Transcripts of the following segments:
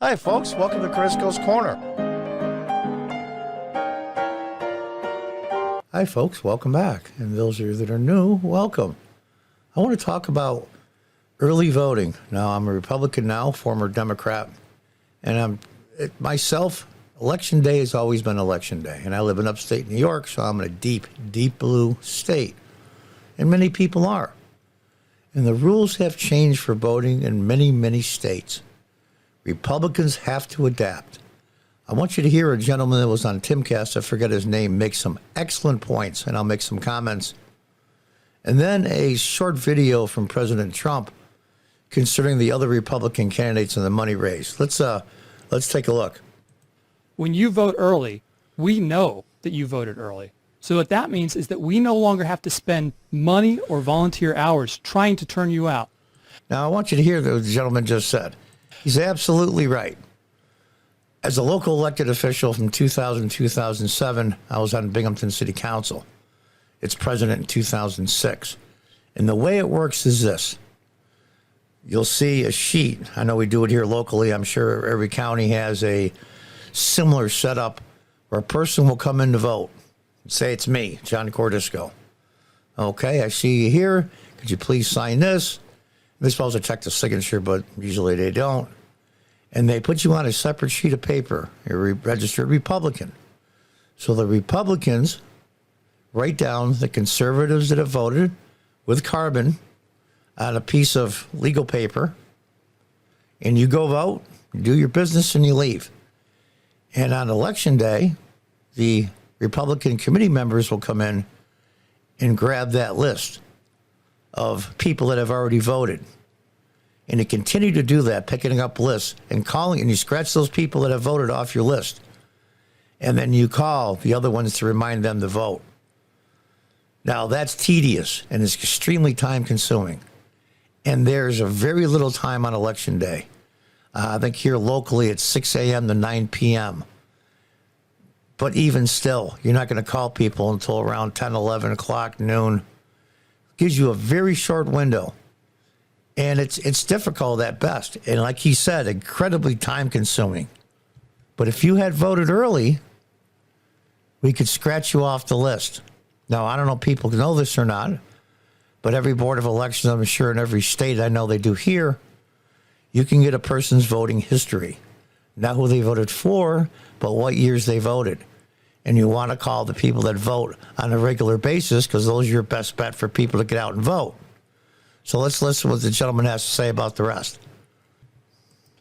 Hi, folks. Welcome to Crisco's Corner. Hi, folks. Welcome back. And those of you that are new, welcome. I want to talk about early voting. Now, I'm a Republican now, former Democrat, and myself, election day has always been election day. And I live in upstate New York, so I'm in a deep, deep blue state. And many people are. And the rules have changed for voting in many, many states. Republicans have to adapt. I want you to hear a gentleman that was on Timcast, I forget his name, make some excellent points, and I'll make some comments. And then a short video from President Trump concerning the other Republican candidates in the money race. Let's take a look. When you vote early, we know that you voted early. So what that means is that we no longer have to spend money or volunteer hours trying to turn you out. Now, I want you to hear what the gentleman just said. He's absolutely right. As a local elected official from 2000 to 2007, I was on Binghamton City Council. It's president in 2006. And the way it works is this. You'll see a sheet. I know we do it here locally. I'm sure every county has a similar setup where a person will come in to vote. Say it's me, John Cordisco. Okay, I see you here. Could you please sign this? They're supposed to check the signature, but usually they don't. And they put you on a separate sheet of paper. You're a registered Republican. So the Republicans write down the conservatives that have voted with carbon on a piece of legal paper. And you go vote, you do your business, and you leave. And on election day, the Republican committee members will come in and grab that list of people that have already voted. And you continue to do that, picking up lists and calling, and you scratch those people that have voted off your list. And then you call the other ones to remind them to vote. Now, that's tedious and it's extremely time consuming. And there's a very little time on election day. I think here locally it's 6 a.m. to 9 p.m. But even still, you're not going to call people until around 10, 11 o'clock, noon. Gives you a very short window. And it's difficult at best. And like he said, incredibly time consuming. But if you had voted early, we could scratch you off the list. Now, I don't know if people know this or not, but every board of elections, I'm sure in every state, I know they do here, you can get a person's voting history. Not who they voted for, but what years they voted. And you want to call the people that vote on a regular basis because those are your best bet for people to get out and vote. So let's listen to what the gentleman has to say about the rest.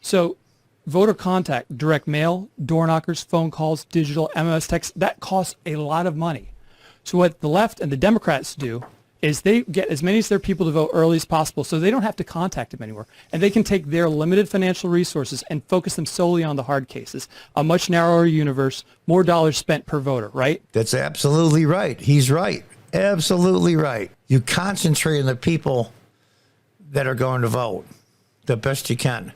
So voter contact, direct mail, door knockers, phone calls, digital, MMS text, that costs a lot of money. So what the left and the Democrats do is they get as many of their people to vote early as possible so they don't have to contact them anymore. And they can take their limited financial resources and focus them solely on the hard cases. A much narrower universe, more dollars spent per voter, right? That's absolutely right. He's right. Absolutely right. You concentrate on the people that are going to vote the best you can.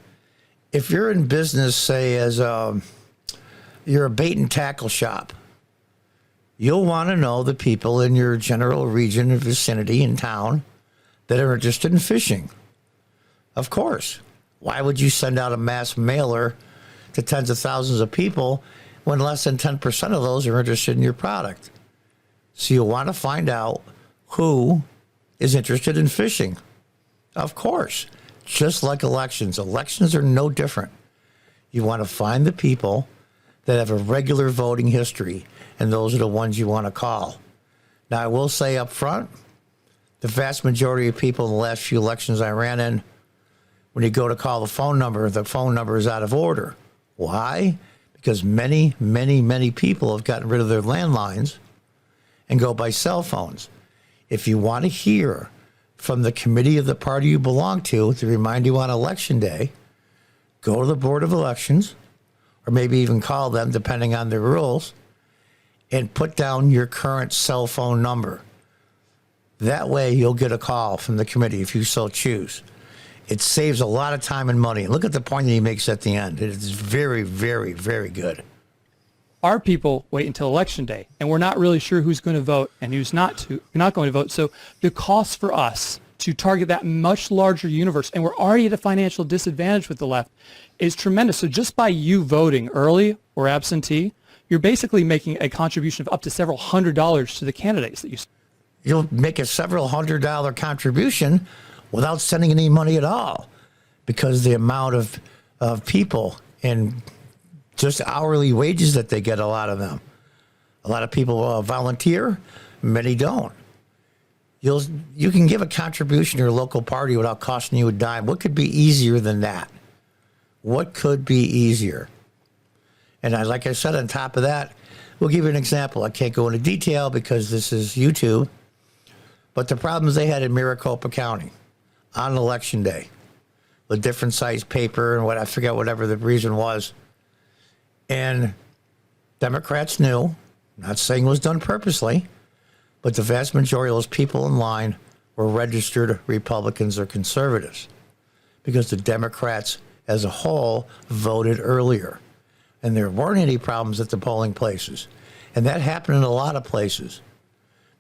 If you're in business, say, as you're a bait and tackle shop, you'll want to know the people in your general region or vicinity in town that are interested in fishing. Of course. Why would you send out a mass mailer to tens of thousands of people when less than 10% of those are interested in your product? So you'll want to find out who is interested in fishing. Of course. Just like elections. Elections are no different. You want to find the people that have a regular voting history, and those are the ones you want to call. Now, I will say up front, the vast majority of people in the last few elections I ran in, when you go to call the phone number is out of order. Why? Because many, many, many people have gotten rid of their landlines and go by cell phones. If you want to hear from the committee of the party you belong to remind you on election day, go to the Board of Elections, or maybe even call them, depending on their rules, and put down your current cell phone number. That way you'll get a call from the committee if you so choose. It saves a lot of time and money. Look at the point that he makes at the end. It is very, very, very good. Our people wait until election day, and we're not really sure who's going to vote and who's not going to vote. So the cost for us to target that much larger universe, and we're already at a financial disadvantage with the left, is tremendous. So just by you voting early or absentee, you're basically making a contribution of up to several $100s to the candidates that you. You'll make a several $100 contribution without sending any money at all, because the amount of people and just hourly wages that they get, a lot of them. A lot of people volunteer, many don't. You can give a contribution to your local party without costing you a dime. What could be easier than that? What could be easier? And like I said, on top of that, we'll give you an example. I can't go into detail because this is YouTube, but the problems they had in Maricopa County on election day with different size paper and I forget whatever the reason was. And Democrats knew, not saying it was done purposely, but the vast majority of those people in line were registered Republicans or conservatives because the Democrats as a whole voted earlier. And there weren't any problems at the polling places. And that happened in a lot of places.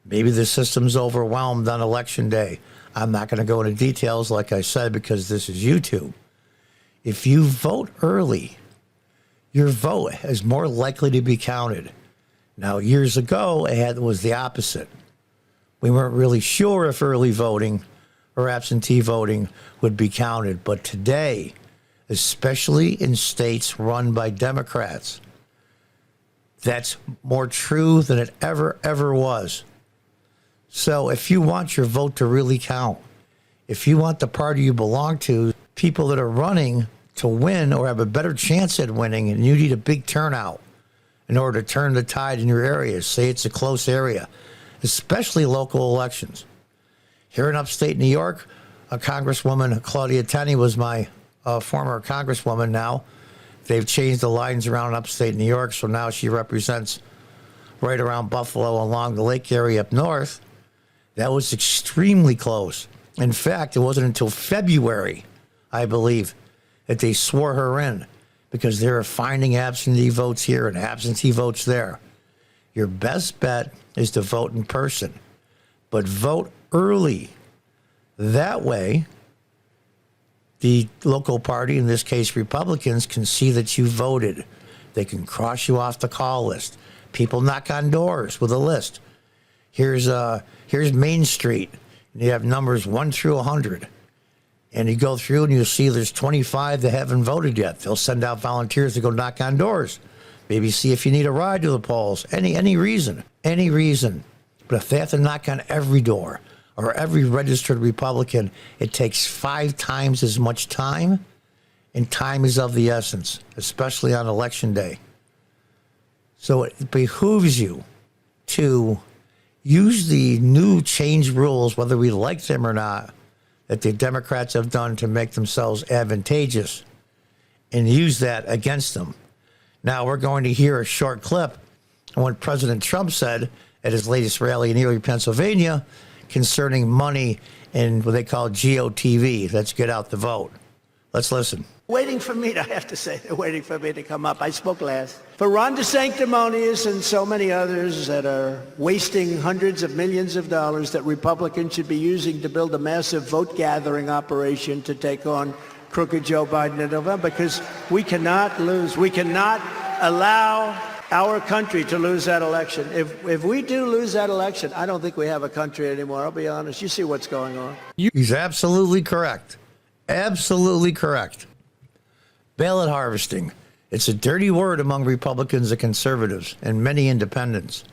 Maybe the system's overwhelmed on election day. I'm not going to go into details, like I said, because this is YouTube. If you vote early, your vote is more likely to be counted. Now, years ago, it was the opposite. We weren't really sure if early voting or absentee voting would be counted. But today, especially in states run by Democrats, that's more true than it ever was. So if you want your vote to really count, if you want the party you belong to, people that are running to win or have a better chance at winning, and you need a big turnout in order to turn the tide in your area, say it's a close area, especially local elections. Here in upstate New York, a Congresswoman, Claudia Tenney, was my former Congresswoman now. They've changed the lines around upstate New York, so now she represents right around Buffalo along the lake area up north. That was extremely close. In fact, it wasn't until February, I believe, that they swore her in because they were finding absentee votes here and absentee votes there. Your best bet is to vote in person, but vote early. That way, the local party, in this case Republicans, can see that you voted. They can cross you off the call list. People knock on doors with a list. Here's Main Street. And you have numbers 1 through 100. And you go through and you'll see there's 25 that haven't voted yet. They'll send out volunteers to go knock on doors. Maybe see if you need a ride to the polls. Any reason. But if they have to knock on every door or every registered Republican, it takes 5 times as much time, and time is of the essence, especially on election day. So it behooves you to use the new changed rules, whether we like them or not, that the Democrats have done to make themselves advantageous, and use that against them. Now, we're going to hear a short clip on what President Trump said at his latest rally in Erie, Pennsylvania, concerning money in what they call GOTV. Let's get out the vote. Let's listen. Waiting for me, I have to say, they're waiting for me to come up. I spoke last. For Ron DeSanctimonious and so many others that are wasting hundreds of millions of dollars that Republicans should be using to build a massive vote-gathering operation to take on crooked Joe Biden in November, because we cannot lose. We cannot allow our country to lose that election. If we do lose that election, I don't think we have a country anymore. I'll be honest. You see what's going on. He's absolutely correct. Absolutely correct. Ballot harvesting. It's a dirty word among Republicans and conservatives and many independents.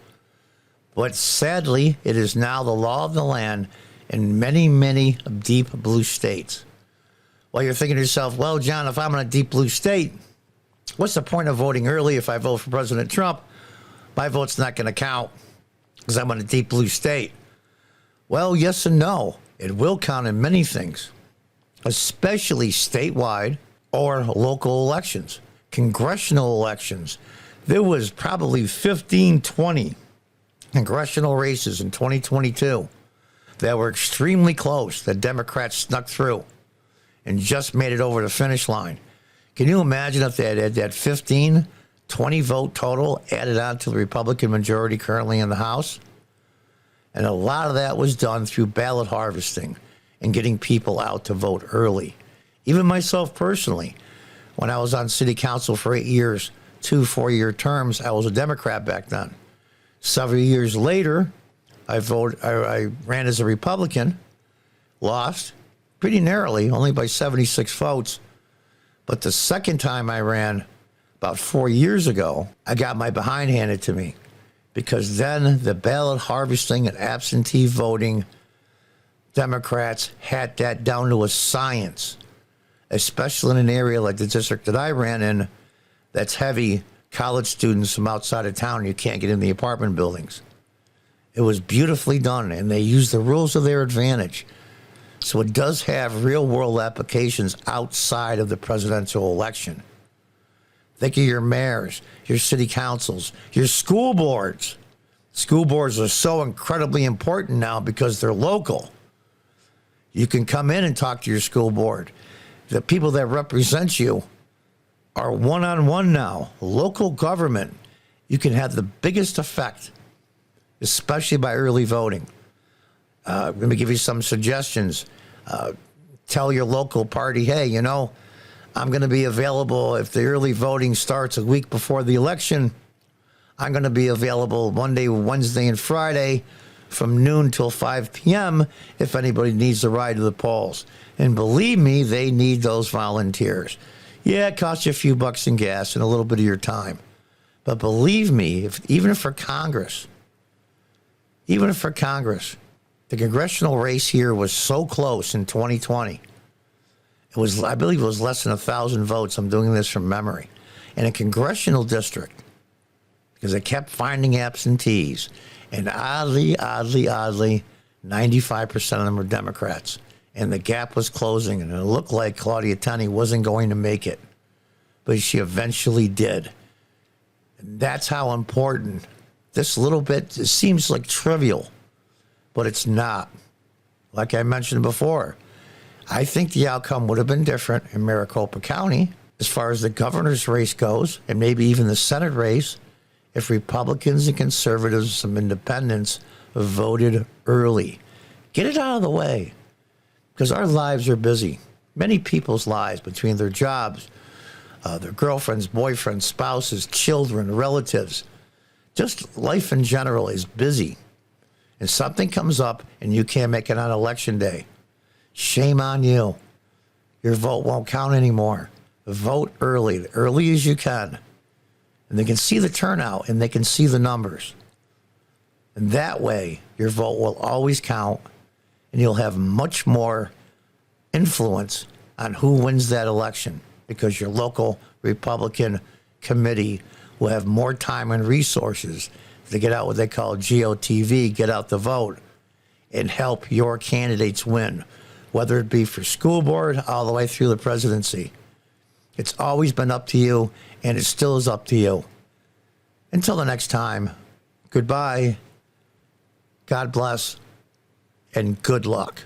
But sadly, it is now the law of the land in many deep blue states. Well, you're thinking to yourself, well, John, if I'm in a deep blue state, what's the point of voting early if I vote for President Trump? My vote's not going to count because I'm in a deep blue state. Well, yes and no. It will count in many things, especially statewide or local elections, congressional elections. There was probably 15, 20 congressional races in 2022 that were extremely close that Democrats snuck through and just made it over the finish line. Can you imagine if they had that 15, 20 vote total added on to the Republican majority currently in the House? And a lot of that was done through ballot harvesting. and getting people out to vote early. Even myself personally, when I was on city council for 8 years, 2 4-year terms, I was a Democrat back then. Several years later, I ran as a Republican, lost pretty narrowly, only by 76 votes. But the second time I ran, about 4 years ago, I got my behind handed to me, because then the ballot harvesting and absentee voting, Democrats had that down to a science, especially in an area like the district that I ran in that's heavy college students from outside of town. You can't get in the apartment buildings. It was beautifully done, and they used the rules to their advantage. So it does have real world applications outside of the presidential election. Think of your mayors, your city councils, your school boards. School boards are so incredibly important now because they're local. You can come in and talk to your school board. The people that represent you are one-on-one now. Local government, you can have the biggest effect, especially by early voting. Let me give you some suggestions. Tell your local party, hey, you know, I'm going to be available if the early voting starts a week before the election. I'm going to be available Monday, Wednesday, and Friday from noon till 5 p.m. if anybody needs to ride to the polls. And believe me, they need those volunteers. Yeah, it costs you a few bucks in gas and a little bit of your time. But believe me, even for Congress, the congressional race here was so close in 2020. I believe it was less than 1,000 votes. I'm doing this from memory. In a congressional district, because they kept finding absentees. And oddly, 95% of them were Democrats. And the gap was closing, and it looked like Claudia Tenney wasn't going to make it. But she eventually did. And that's how important this little bit, it seems like trivial, but it's not. Like I mentioned before, I think the outcome would have been different in Maricopa County as far as the governor's race goes, and maybe even the Senate race, if Republicans and conservatives and some independents voted early. Get it out of the way, because our lives are busy. Many people's lives, between their jobs, their girlfriends, boyfriends, spouses, children, relatives, just life in general is busy. And something comes up and you can't make it on election day. Shame on you. Your vote won't count anymore. Vote early as you can. And they can see the turnout and they can see the numbers. And that way, your vote will always count, and you'll have much more influence on who wins that election, because your local Republican committee will have more time and resources to get out what they call GOTV, get out the vote, and help your candidates win, whether it be for school board all the way through the presidency. It's always been up to you, and it still is up to you. Until the next time, goodbye, God bless, and good luck.